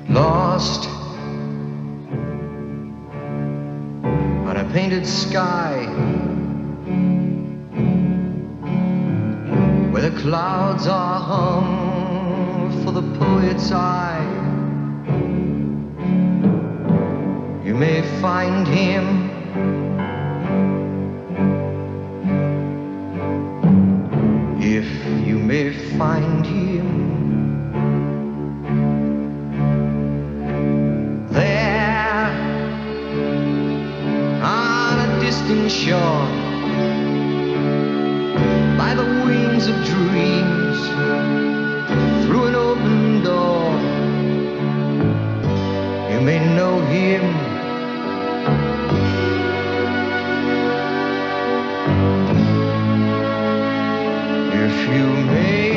Lost on a painted sky where the clouds are hung for the poet's eye. You may find him if you may find him there on a distant shore by the wings of dreams through an open door. You may know him if you may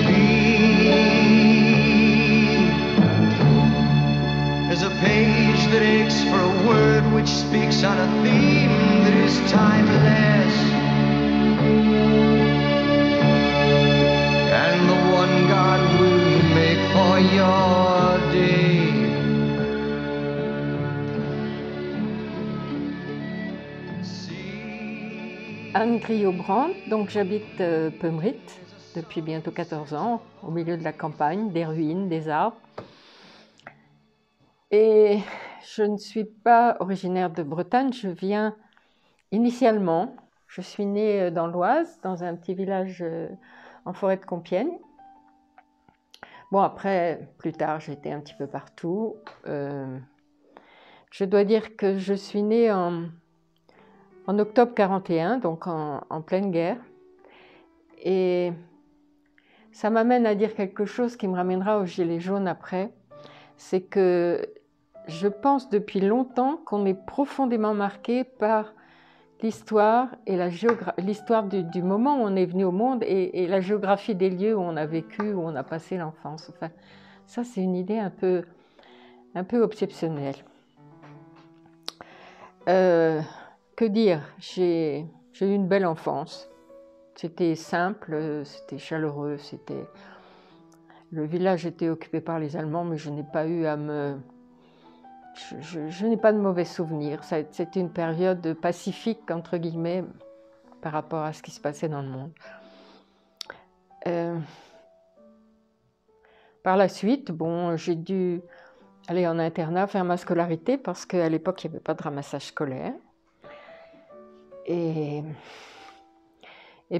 be. There's a page that aches for a word which speaks on a theme that is timeless, and the one God will make for your day. Anne Griot-Brandt, donc j'habite Peumrit depuis bientôt 14 ans, au milieu de la campagne, des ruines, des arbres. Et je ne suis pas originaire de Bretagne, je viens initialement, je suis née dans l'Oise, dans un petit village en forêt de Compiègne. Bon, après, plus tard, j'ai été un petit peu partout. Je dois dire que je suis née en octobre 41, donc en pleine guerre. Et ça m'amène à dire quelque chose qui me ramènera aux Gilets jaunes après. C'est que je pense depuis longtemps qu'on est profondément marqué par l'histoire et l'histoire du moment où on est venu au monde et la géographie des lieux où on a vécu, où on a passé l'enfance. Enfin, ça, c'est une idée un peu obsessionnelle. Que dire? J'ai eu une belle enfance. C'était simple, c'était chaleureux, le village était occupé par les Allemands, mais je n'ai pas eu à me... Je n'ai pas de mauvais souvenirs. C'était une période pacifique, entre guillemets, par rapport à ce qui se passait dans le monde. Par la suite, bon, j'ai dû aller en internat faire ma scolarité parce qu'à l'époque, il n'y avait pas de ramassage scolaire. Et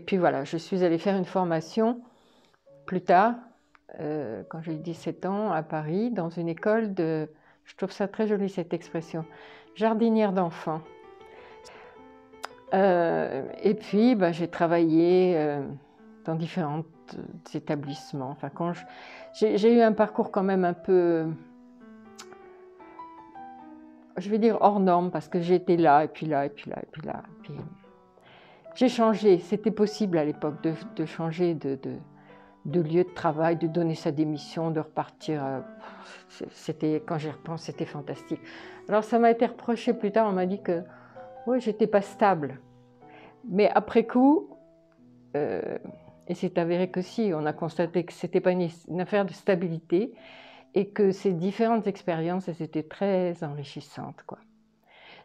puis voilà, je suis allée faire une formation plus tard, quand j'ai eu 17 ans, à Paris, dans une école de... Je trouve ça très joli cette expression, jardinière d'enfants. Et puis, j'ai travaillé dans différents établissements. Enfin, j'ai eu un parcours quand même un peu, je vais dire hors norme, parce que j'étais là, et puis là, et puis là, et puis là. Et puis... J'ai changé, c'était possible à l'époque de changer de lieu de travail, de donner sa démission, de repartir. Quand j'y repense, c'était fantastique. Alors ça m'a été reproché plus tard, on m'a dit que oui, j'étais pas stable. Mais après coup, et c'est avéré que si, on a constaté que c'était pas une affaire de stabilité et que ces différentes expériences, elles étaient très enrichissantes, quoi.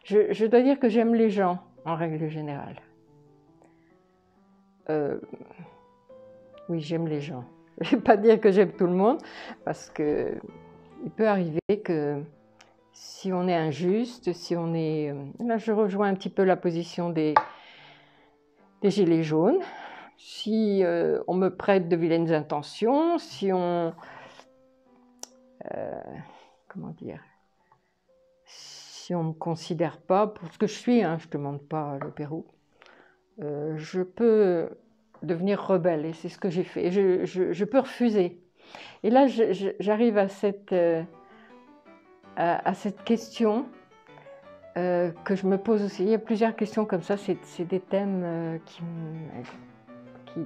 Je dois dire que j'aime les gens, en règle générale. Oui, j'aime les gens. Je ne vais pas dire que j'aime tout le monde, parce qu'il peut arriver que si on est injuste, si on est... Là, je rejoins un petit peu la position des Gilets jaunes. Si on me prête de vilaines intentions, si on... comment dire? Si on ne me considère pas pour ce que je suis, hein, je ne demande pas le Pérou, je peux devenir rebelle, et c'est ce que j'ai fait. Je peux refuser. Et là, j'arrive à cette question que je me pose aussi. Il y a plusieurs questions comme ça, c'est des thèmes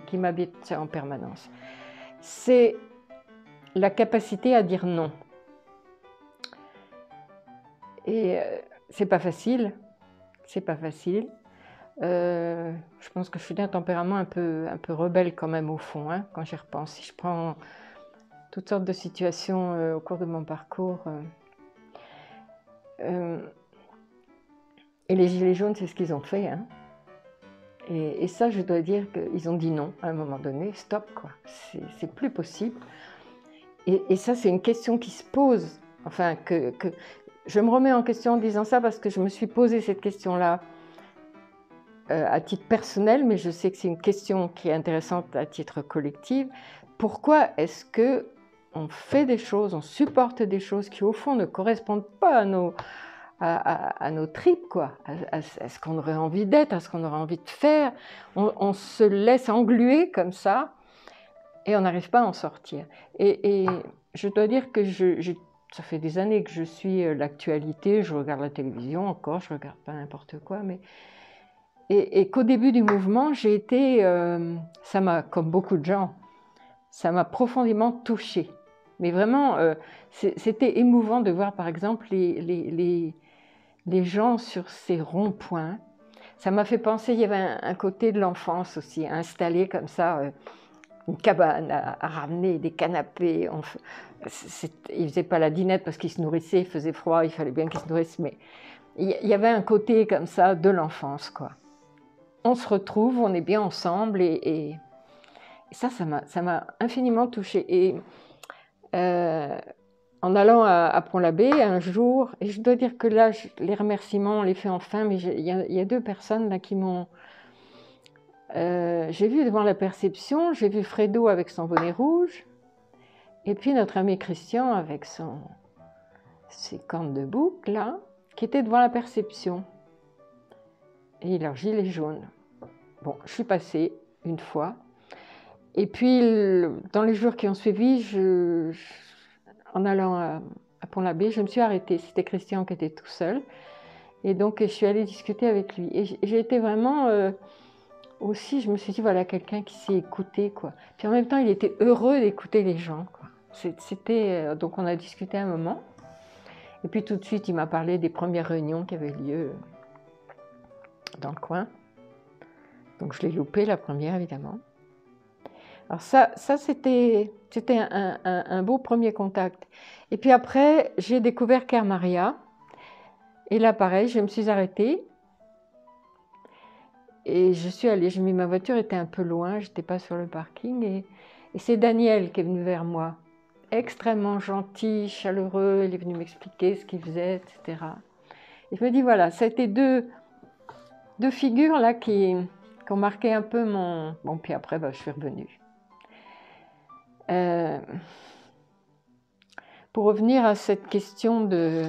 qui m'habitent en permanence. C'est la capacité à dire non. Et c'est pas facile, c'est pas facile. Je pense que je suis d'un tempérament un peu rebelle quand même au fond, hein, quand j'y repense. Si je prends toutes sortes de situations au cours de mon parcours. Et les Gilets jaunes, c'est ce qu'ils ont fait. Hein. Et ça, je dois dire qu'ils ont dit non à un moment donné, stop, quoi. C'est plus possible. Et ça, c'est une question qui se pose. Enfin, que je me remets en question en disant ça parce que je me suis posé cette question-là à titre personnel, mais je sais que c'est une question qui est intéressante à titre collectif. Pourquoi est-ce qu'on fait des choses, on supporte des choses qui, au fond, ne correspondent pas à nos tripes, quoi, à ce qu'on aurait envie d'être, à ce qu'on aurait envie de faire. On se laisse engluer comme ça et on n'arrive pas à en sortir. Et je dois dire que ça fait des années que je suis l'actualité, je regarde la télévision encore, je ne regarde pas n'importe quoi, mais... Et qu'au début du mouvement, j'ai été, ça m'a, comme beaucoup de gens, ça m'a profondément touchée. Mais vraiment, c'était émouvant de voir par exemple les gens sur ces ronds-points. Ça m'a fait penser, il y avait un côté de l'enfance aussi, installé comme ça, une cabane à ramener, des canapés. Ils ne faisaient pas la dinette parce qu'ils se nourrissaient, il faisait froid, il fallait bien qu'ils se nourrissent, mais il y avait un côté comme ça de l'enfance, quoi. On se retrouve, on est bien ensemble et ça m'a infiniment touchée. Et en allant à Pont-l'Abbé un jour, et je dois dire que là, les remerciements, on les fait enfin, mais il y a deux personnes là qui m'ont... j'ai vu devant la perception, j'ai vu Fredo avec son bonnet rouge, et puis notre ami Christian avec ses cornes de bouc, là, qui était devant la perception. Et leur gilet jaune. Bon, je suis passée une fois. Et puis, dans les jours qui ont suivi, en allant à Pont-l'Abbé, je me suis arrêtée. C'était Christian qui était tout seul. Et donc, je suis allée discuter avec lui. Et j'ai été vraiment... aussi, je me suis dit, voilà, quelqu'un qui s'est écouté, quoi. Puis en même temps, il était heureux d'écouter les gens, quoi. Donc, on a discuté un moment. Et puis, tout de suite, il m'a parlé des premières réunions qui avaient lieu dans le coin. Donc je l'ai loupé la première, évidemment. Alors ça c'était un beau premier contact. Et puis après, j'ai découvert Ker Maria. Et là, pareil, je me suis arrêtée. Et je suis allée, ma voiture était un peu loin, je n'étais pas sur le parking. Et c'est Daniel qui est venu vers moi. Extrêmement gentil, chaleureux, il est venu m'expliquer ce qu'il faisait, etc. Et je me dis, voilà, ça a été deux figures là qui ont marqué un peu mon... Bon, puis après, je suis revenue. Pour revenir à cette question de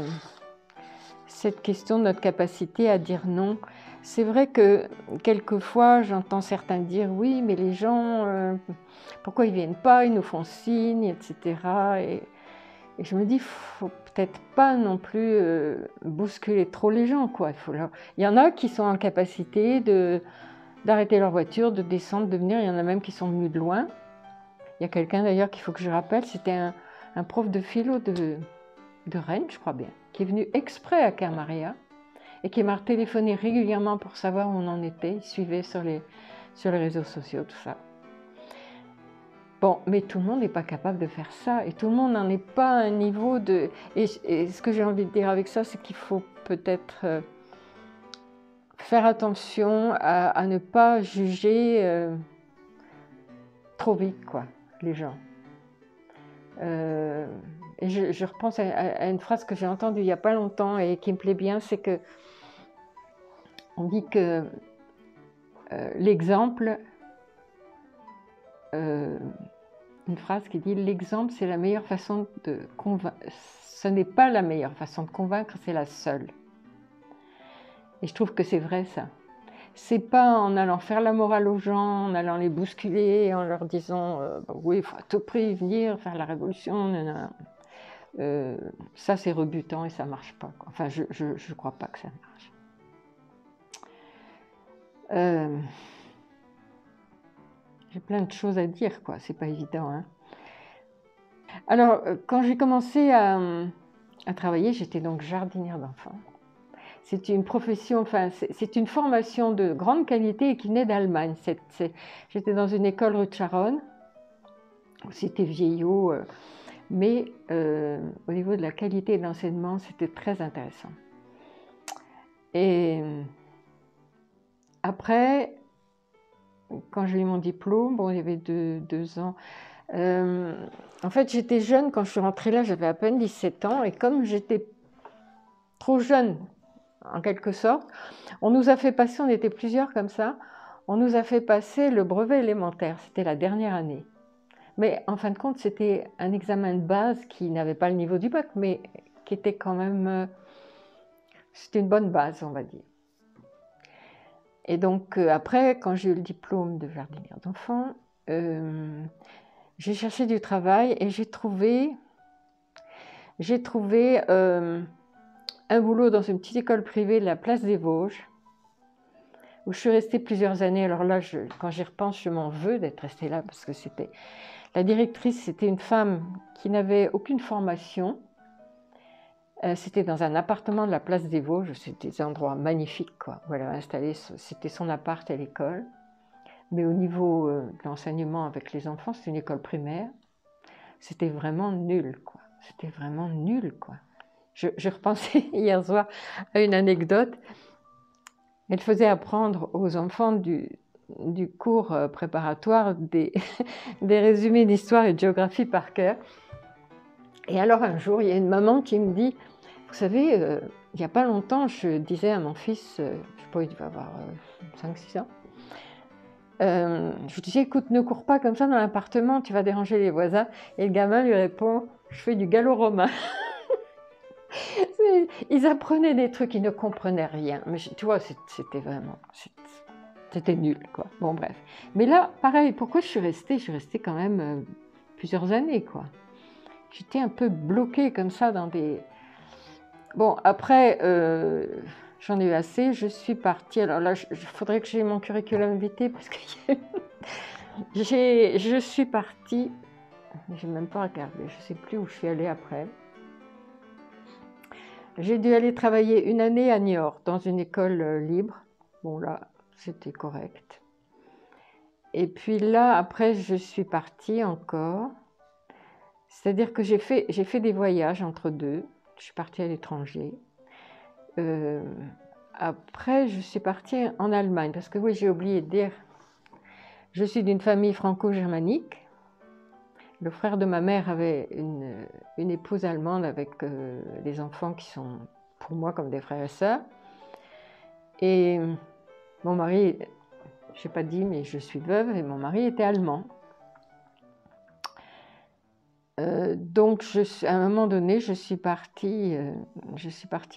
notre capacité à dire non, c'est vrai que quelquefois, j'entends certains dire « Oui, mais les gens, pourquoi ils ne viennent pas, ils nous font signe, etc. » Et je me dis, il ne faut peut-être pas non plus bousculer trop les gens, quoi. Il y en a qui sont en capacité d'arrêter leur voiture, de descendre, de venir. Il y en a même qui sont venus de loin. Il y a quelqu'un d'ailleurs qu'il faut que je rappelle, c'était un prof de philo de Rennes, je crois bien, qui est venu exprès à Ker Maria et qui m'a téléphoné régulièrement pour savoir où on en était. Il suivait sur les réseaux sociaux, tout ça. Bon, mais tout le monde n'est pas capable de faire ça et tout le monde n'en est pas à un niveau de... Et ce que j'ai envie de dire avec ça, c'est qu'il faut peut-être faire attention à ne pas juger trop vite, quoi, les gens. Et je repense à une phrase que j'ai entendue il n'y a pas longtemps et qui me plaît bien, c'est que on dit que l'exemple... une phrase qui dit « L'exemple, c'est la meilleure façon de convaincre. Ce n'est pas la meilleure façon de convaincre, c'est la seule. » Et je trouve que c'est vrai, ça. C'est pas en allant faire la morale aux gens, en allant les bousculer, en leur disant oui, il faut à tout prix venir, faire la révolution. Ça, c'est rebutant et ça marche pas, quoi. Enfin, je crois pas que ça marche. J'ai plein de choses à dire, quoi. C'est pas évident, hein. Alors, quand j'ai commencé à travailler, j'étais donc jardinière d'enfants. C'est une profession, enfin, c'est une formation de grande qualité et qui venait d'Allemagne. J'étais dans une école rue de Charonne, c'était vieillot, mais au niveau de la qualité de l'enseignement, c'était très intéressant. Et après, quand j'ai eu mon diplôme, bon, il y avait deux ans. En fait, j'étais jeune quand je suis rentrée là, j'avais à peine 17 ans, et comme j'étais trop jeune, en quelque sorte, on nous a fait passer, on était plusieurs comme ça, on nous a fait passer le brevet élémentaire, c'était la dernière année. Mais en fin de compte, c'était un examen de base qui n'avait pas le niveau du bac, mais qui était quand même, c'était une bonne base, on va dire. Et donc après, quand j'ai eu le diplôme de jardinière d'enfants, j'ai cherché du travail et j'ai trouvé un boulot dans une petite école privée de la place des Vosges, où je suis restée plusieurs années. Alors là, quand j'y repense, je m'en veux d'être restée là, parce que la directrice, c'était une femme qui n'avait aucune formation. C'était dans un appartement de la place des Vosges, c'était des endroits magnifiques, quoi. Où elle avait installé, c'était son appart à l'école. Mais au niveau de l'enseignement avec les enfants, c'était une école primaire. C'était vraiment nul, quoi. C'était vraiment nul, quoi. Je repensais hier soir à une anecdote. Elle faisait apprendre aux enfants du cours préparatoire des résumés d'histoire et de géographie par cœur. Et alors un jour, il y a une maman qui me dit, vous savez, il n'y a pas longtemps, je disais à mon fils, je ne sais pas, il devait avoir 5-6 ans, je lui disais, écoute, ne cours pas comme ça dans l'appartement, tu vas déranger les voisins. Et le gamin lui répond, je fais du gallo-romain. Ils apprenaient des trucs, ils ne comprenaient rien. Mais tu vois, c'était vraiment, c'était nul, quoi. Bon, bref. Mais là, pareil, pourquoi je suis restée? Je suis restée quand même plusieurs années, quoi. J'étais un peu bloquée comme ça dans des... Bon, après, j'en ai eu assez, je suis partie. Alors là, il faudrait que j'ai mon curriculum vitae parce que je suis partie, je n'ai même pas regardé, je ne sais plus où je suis allée après. J'ai dû aller travailler une année à Niort, dans une école libre. Bon, là, c'était correct. Et puis là, après, je suis partie encore. C'est-à-dire que j'ai fait des voyages entre deux. Je suis partie à l'étranger. Après, je suis partie en Allemagne, parce que oui, j'ai oublié de dire, je suis d'une famille franco-germanique. Le frère de ma mère avait une épouse allemande avec des enfants qui sont pour moi comme des frères et sœurs. Et mon mari, je n'ai pas dit, mais je suis veuve et mon mari était allemand. Donc à un moment donné, je suis partie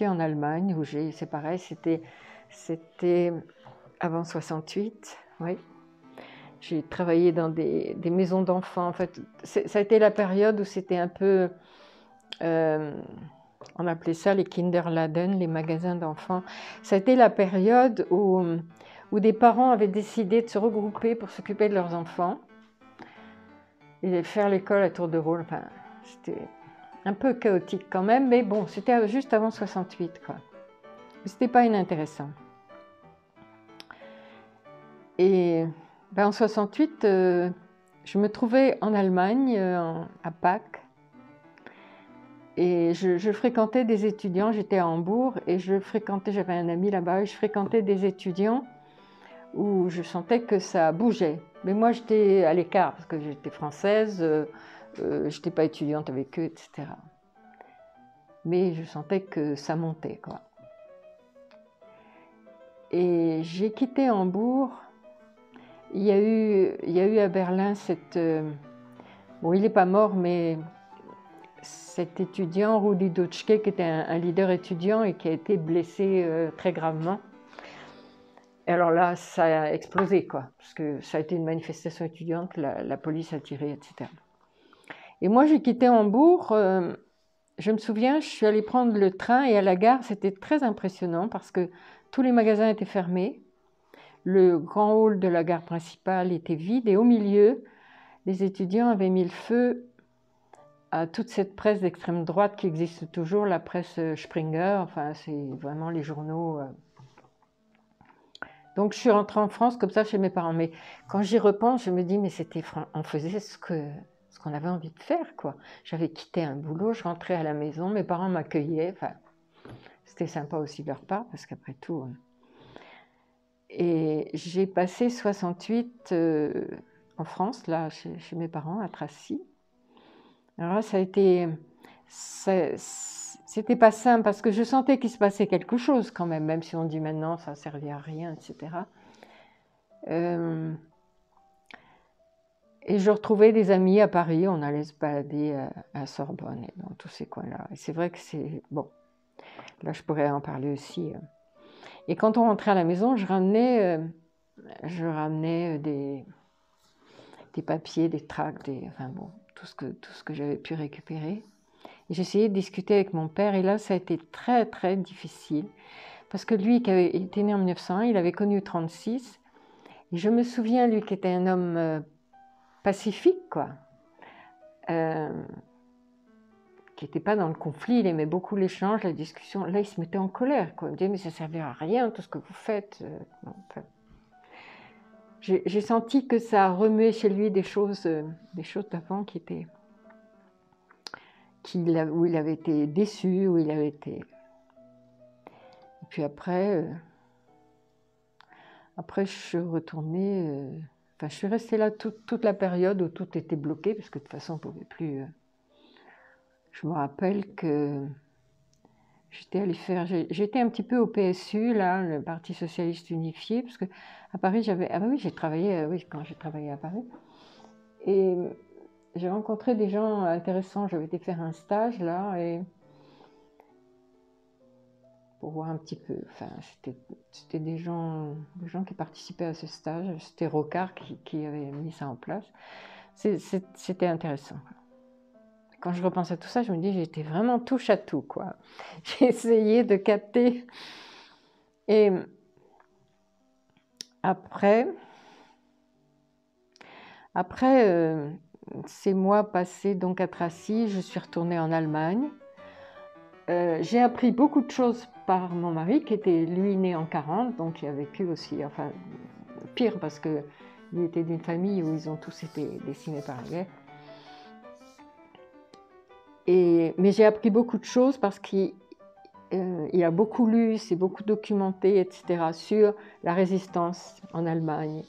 en Allemagne où c'est pareil, c'était avant 68, oui. J'ai travaillé dans des maisons d'enfants. En fait, ça a été la période où c'était un peu, on appelait ça les Kinderladen, les magasins d'enfants. Ça a été la période où des parents avaient décidé de se regrouper pour s'occuper de leurs enfants et faire l'école à tour de rôle. Enfin, c'était un peu chaotique quand même, mais bon, c'était juste avant 68, quoi. C'était pas inintéressant. Et en 68, je me trouvais en Allemagne, à Pâques, et je fréquentais des étudiants. J'étais à Hambourg et j'avais un ami là-bas, et je fréquentais des étudiants où je sentais que ça bougeait. Mais moi, j'étais à l'écart parce que j'étais française, je n'étais pas étudiante avec eux, etc. Mais je sentais que ça montait, quoi. Et j'ai quitté Hambourg. Il y a eu à Berlin bon, il n'est pas mort, mais cet étudiant, Rudi Dutschke, qui était un leader étudiant et qui a été blessé très gravement. Et alors là, ça a explosé, quoi, parce que ça a été une manifestation étudiante, la police a tiré, etc. Et moi, j'ai quitté Hambourg. Je me souviens, je suis allée prendre le train et à la gare, c'était très impressionnant parce que tous les magasins étaient fermés. Le grand hall de la gare principale était vide et au milieu, les étudiants avaient mis le feu à toute cette presse d'extrême droite qui existe toujours, la presse Springer, enfin c'est vraiment les journaux. Donc je suis rentrée en France comme ça chez mes parents. Mais quand j'y repense, je me dis, mais on faisait ce ce qu'on avait envie de faire, quoi. J'avais quitté un boulot, je rentrais à la maison, mes parents m'accueillaient, enfin, c'était sympa aussi de leur part, parce qu'après tout... Et j'ai passé 68 en France, là, chez mes parents, à Tracy. Alors là, ça a été... C'était pas simple, parce que je sentais qu'il se passait quelque chose quand même, même si on dit maintenant ça ne servait à rien, etc. Et je retrouvais des amis à Paris, on allait se balader à Sorbonne et dans tous ces coins-là. Et c'est vrai que c'est... Bon, là je pourrais en parler aussi. Et quand on rentrait à la maison, je ramenais des papiers, des tracts, enfin bon, tout ce que j'avais pu récupérer. Et j'essayais de discuter avec mon père, et là ça a été très très difficile. Parce que lui, qui était né en 1901, il avait connu 1936. Et je me souviens, lui, qui était un homme pacifique, quoi. Qui n'était pas dans le conflit, il aimait beaucoup l'échange, la discussion. Là, il se mettait en colère, quoi. Il me disait, mais ça ne servait à rien, tout ce que vous faites. Enfin, j'ai senti que ça remuait chez lui des choses d'avant où il avait été déçu, où il avait été... Et puis après je suis retournée... Enfin, je suis restée là toute la période où tout était bloqué, parce que de toute façon, on ne pouvait plus... Je me rappelle que j'étais un petit peu au PSU, là, le Parti Socialiste Unifié, parce que à Paris, j'ai travaillé, quand j'ai travaillé à Paris. Et j'ai rencontré des gens intéressants, j'avais été faire un stage, là, et pour voir un petit peu, enfin, c'était des gens qui participaient à ce stage, c'était Rocard qui avait mis ça en place. C'était intéressant. Quand je repense à tout ça, je me dis, j'étais vraiment touche à tout, quoi. J'ai essayé de capter. Et après ces mois passés donc à Tracy, je suis retournée en Allemagne. J'ai appris beaucoup de choses par mon mari, qui était lui né en 40, donc il a vécu aussi, enfin pire parce que il était d'une famille où ils ont tous été décimés par la guerre. Mais j'ai appris beaucoup de choses parce qu'il a beaucoup lu, s'est beaucoup documenté, etc., sur la résistance en Allemagne,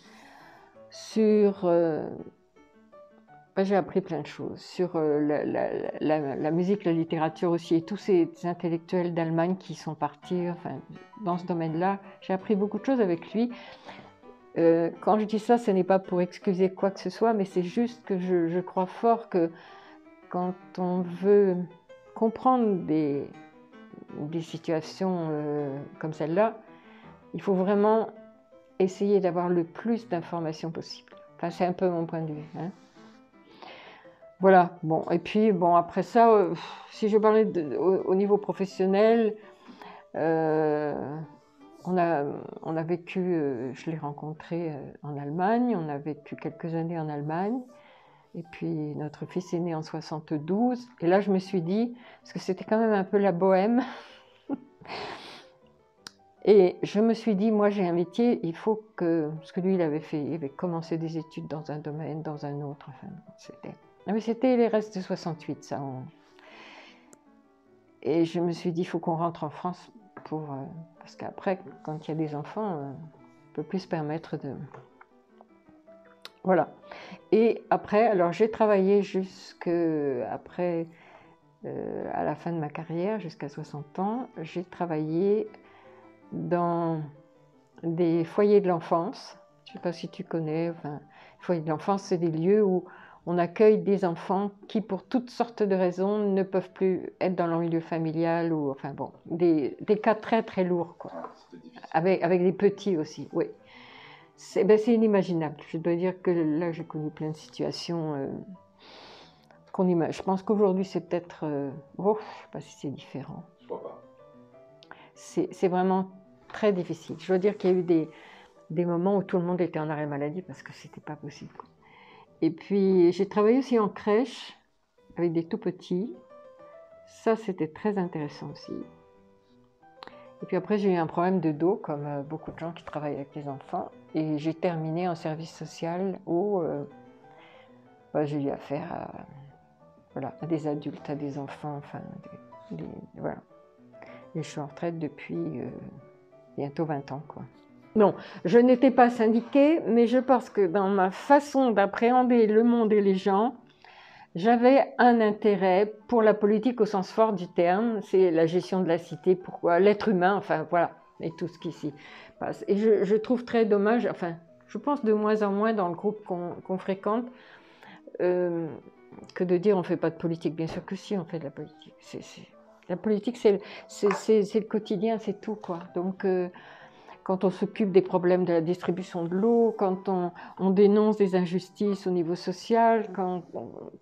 j'ai appris plein de choses, sur la musique, la littérature aussi, et tous ces intellectuels d'Allemagne qui sont partis, enfin, dans ce domaine-là. J'ai appris beaucoup de choses avec lui. Quand je dis ça, ce n'est pas pour excuser quoi que ce soit, mais c'est juste que je crois fort que quand on veut comprendre des situations comme celle-là, il faut vraiment essayer d'avoir le plus d'informations possible. Enfin, c'est un peu mon point de vue. Hein. Voilà, bon, et puis bon, après ça, si je parlais au niveau professionnel, on a vécu, je l'ai rencontré en Allemagne, on a vécu quelques années en Allemagne. Et puis notre fils est né en 72. Et là, je me suis dit, parce que c'était quand même un peu la bohème, et je me suis dit, moi j'ai un métier, il faut que... Parce que lui, il avait commencé des études dans un domaine, dans un autre. Enfin, c'était les restes de 68, ça. Et je me suis dit, il faut qu'on rentre en France parce qu'après, quand il y a des enfants, on ne peut plus se permettre de... Voilà. Et après, alors j'ai travaillé à la fin de ma carrière, jusqu'à 60 ans, j'ai travaillé dans des foyers de l'enfance. Je ne sais pas si tu connais, enfin, les foyers de l'enfance, c'est des lieux où on accueille des enfants qui, pour toutes sortes de raisons, ne peuvent plus être dans leur milieu familial, ou enfin bon, des cas très très lourds, quoi. Avec des petits aussi, oui. C'est inimaginable. Je dois dire que là, j'ai connu plein de situations qu'on imagine. Je pense qu'aujourd'hui, c'est peut-être... je ne sais pas si c'est différent. Je crois pas. C'est vraiment très difficile. Je dois dire qu'il y a eu des moments où tout le monde était en arrêt maladie parce que c'était pas possible. Et puis, j'ai travaillé aussi en crèche avec des tout petits. Ça, c'était très intéressant aussi. Et puis après, j'ai eu un problème de dos, comme beaucoup de gens qui travaillent avec les enfants. Et j'ai terminé en service social où bah, j'ai eu affaire à, voilà, à des adultes, à des enfants, enfin, voilà. Et je suis en retraite depuis bientôt 20 ans, quoi. Non, je n'étais pas syndiquée, mais je pense que dans ma façon d'appréhender le monde et les gens, j'avais un intérêt pour la politique au sens fort du terme, c'est la gestion de la cité, pourquoi l'être humain, enfin voilà, et tout ce qui s'y passe. Et je trouve très dommage, enfin, je pense de moins en moins dans le groupe qu'on fréquente, que de dire on ne fait pas de politique. Bien sûr que si, on fait de la politique. La politique, c'est le quotidien, c'est tout, quoi. Donc, quand on s'occupe des problèmes de la distribution de l'eau, quand on dénonce des injustices au niveau social,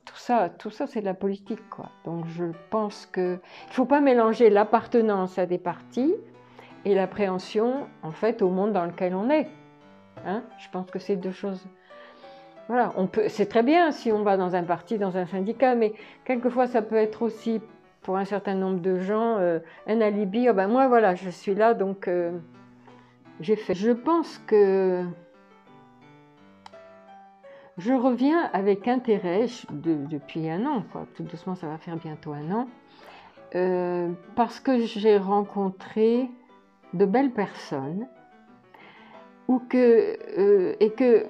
tout ça c'est de la politique, quoi. Donc je pense qu'il ne faut pas mélanger l'appartenance à des partis et l'appréhension, en fait, au monde dans lequel on est. Hein? Je pense que c'est deux choses. Voilà, c'est très bien si on va dans un parti, dans un syndicat, mais quelquefois ça peut être aussi, pour un certain nombre de gens, un alibi. Oh ben moi, voilà, je suis là, donc j'ai fait. Je pense que je reviens avec intérêt depuis un an, quoi. Tout doucement, ça va faire bientôt un an, parce que j'ai rencontré de belles personnes, et que,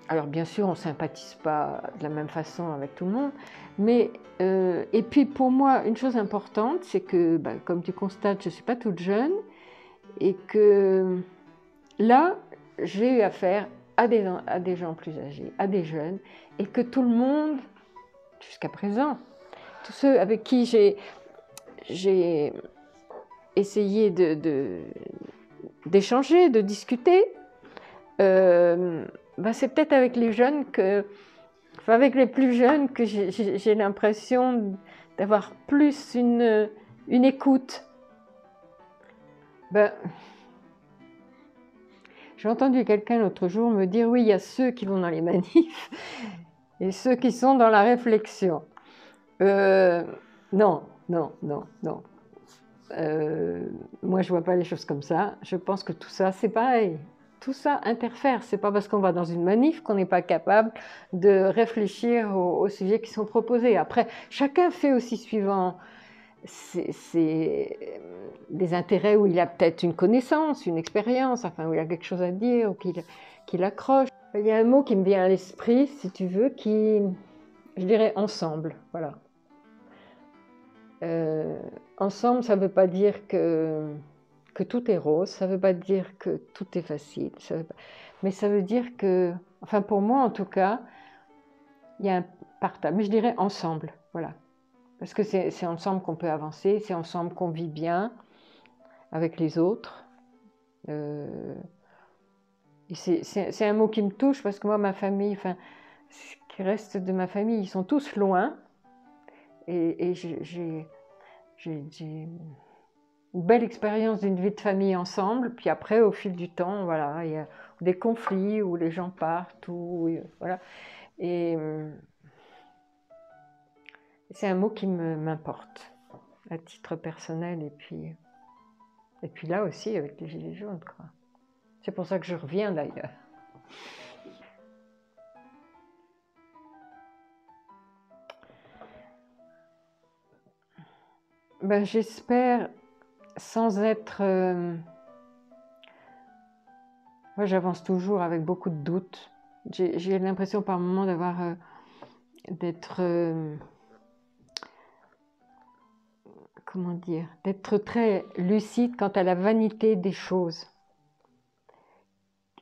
alors bien sûr, on ne sympathise pas de la même façon avec tout le monde, mais et puis pour moi, une chose importante, c'est que, bah, comme tu constates, je ne suis pas toute jeune, et que là, j'ai eu affaire à des gens plus âgés, à des jeunes, et que tout le monde, jusqu'à présent, tous ceux avec qui j'ai essayé d'échanger, de discuter, bah c'est peut-être avec les jeunes enfin avec les plus jeunes que j'ai l'impression d'avoir plus une écoute. Ben, j'ai entendu quelqu'un l'autre jour me dire, oui, il y a ceux qui vont dans les manifs et ceux qui sont dans la réflexion. Non, non, non, non. Moi, je ne vois pas les choses comme ça. Je pense que tout ça, c'est pareil. Tout ça interfère. Ce n'est pas parce qu'on va dans une manif qu'on n'est pas capable de réfléchir aux sujets qui sont proposés. Après, chacun fait aussi suivant des intérêts où il a peut-être une connaissance, une expérience, enfin, où il a quelque chose à dire, ou qu'il accroche. Il y a un mot qui me vient à l'esprit, si tu veux, je dirais ensemble, voilà. Ensemble, ça ne veut pas dire que tout est rose, ça ne veut pas dire que tout est facile, mais ça veut dire que, enfin pour moi en tout cas, il y a un partage, mais je dirais ensemble, voilà. Parce que c'est ensemble qu'on peut avancer, c'est ensemble qu'on vit bien avec les autres. Et c'est un mot qui me touche parce que moi, ma famille, enfin, ce qui reste de ma famille, ils sont tous loin. Et j'ai une belle expérience d'une vie de famille ensemble. Puis après, au fil du temps, voilà, il y a des conflits où les gens partent, voilà. Et c'est un mot qui m'importe à titre personnel. Et puis là aussi, avec les Gilets jaunes, quoi. C'est pour ça que je reviens d'ailleurs. Ben, j'espère, sans être... Moi, j'avance toujours avec beaucoup de doutes. J'ai l'impression par moments d'être... comment dire? D'être très lucide quant à la vanité des choses.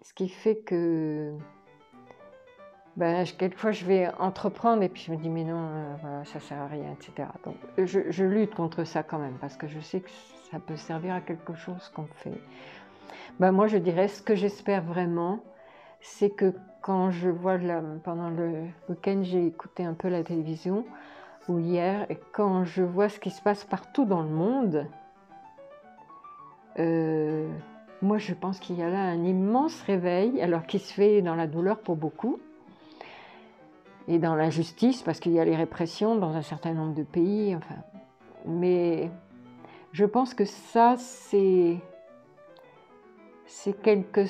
Ce qui fait que... Ben, quelquefois, je vais entreprendre et puis je me dis, mais non, voilà, ça ne sert à rien, etc. Donc, je lutte contre ça quand même, parce que je sais que ça peut servir à quelque chose qu'on fait. Ben, moi, je dirais, ce que j'espère vraiment, c'est que quand je vois, pendant le week-end, j'ai écouté un peu la télévision, ou hier, et quand je vois ce qui se passe partout dans le monde, moi, je pense qu'il y a là un immense réveil, alors qui se fait dans la douleur pour beaucoup, et dans l'injustice, parce qu'il y a les répressions dans un certain nombre de pays, enfin. Mais je pense que ça, c'est quelque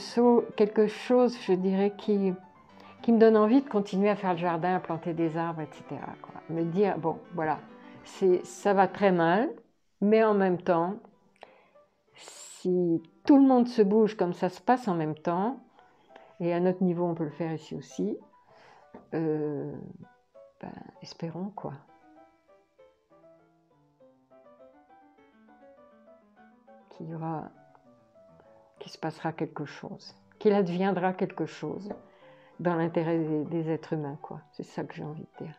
chose, je dirais, qui qui me donne envie de continuer à faire le jardin, à planter des arbres, etc., quoi. Me dire, bon, voilà, ça va très mal, mais en même temps, si tout le monde se bouge comme ça se passe en même temps, et à notre niveau on peut le faire ici aussi, espérons, quoi. Qu'il se passera quelque chose, qu'il adviendra quelque chose dans l'intérêt des êtres humains, quoi. C'est ça que j'ai envie de dire.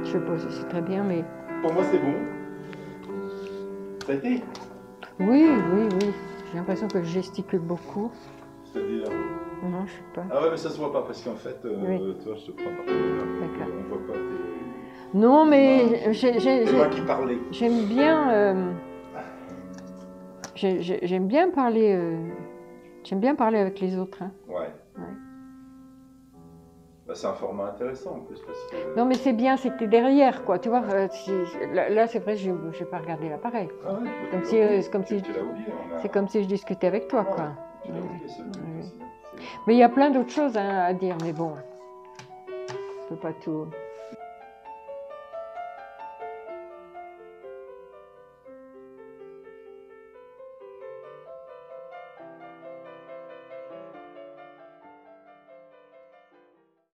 Je sais pas si c'est très bien, mais... Pour moi, c'est bon. Ça a été? Oui, oui, oui. J'ai l'impression que je gesticule beaucoup. C'est-à-dire? Non, je sais pas. Ah ouais, mais ça se voit pas parce qu'en fait, Oui. toi, je te prends par là. D'accord. On voit pas tes... Non, mais C'est moi qui parlais. j'aime bien... j'aime bien parler... j'aime bien parler avec les autres. Hein. Ouais. Ouais. Bah, c'est un format intéressant en plus parce que... Non, mais c'est bien, c'était derrière, quoi. Tu vois, là, c'est vrai, je n'ai pas regardé l'appareil. Ah ouais, Comme tu si, l'as oublié. comme si, Tu l'as oublié. c'est comme si je discutais avec toi, Ouais, quoi. tu l'as oublié, c'est le but Oui. aussi. Mais il y a plein d'autres choses, hein, à dire, mais bon, je ne peux pas tout.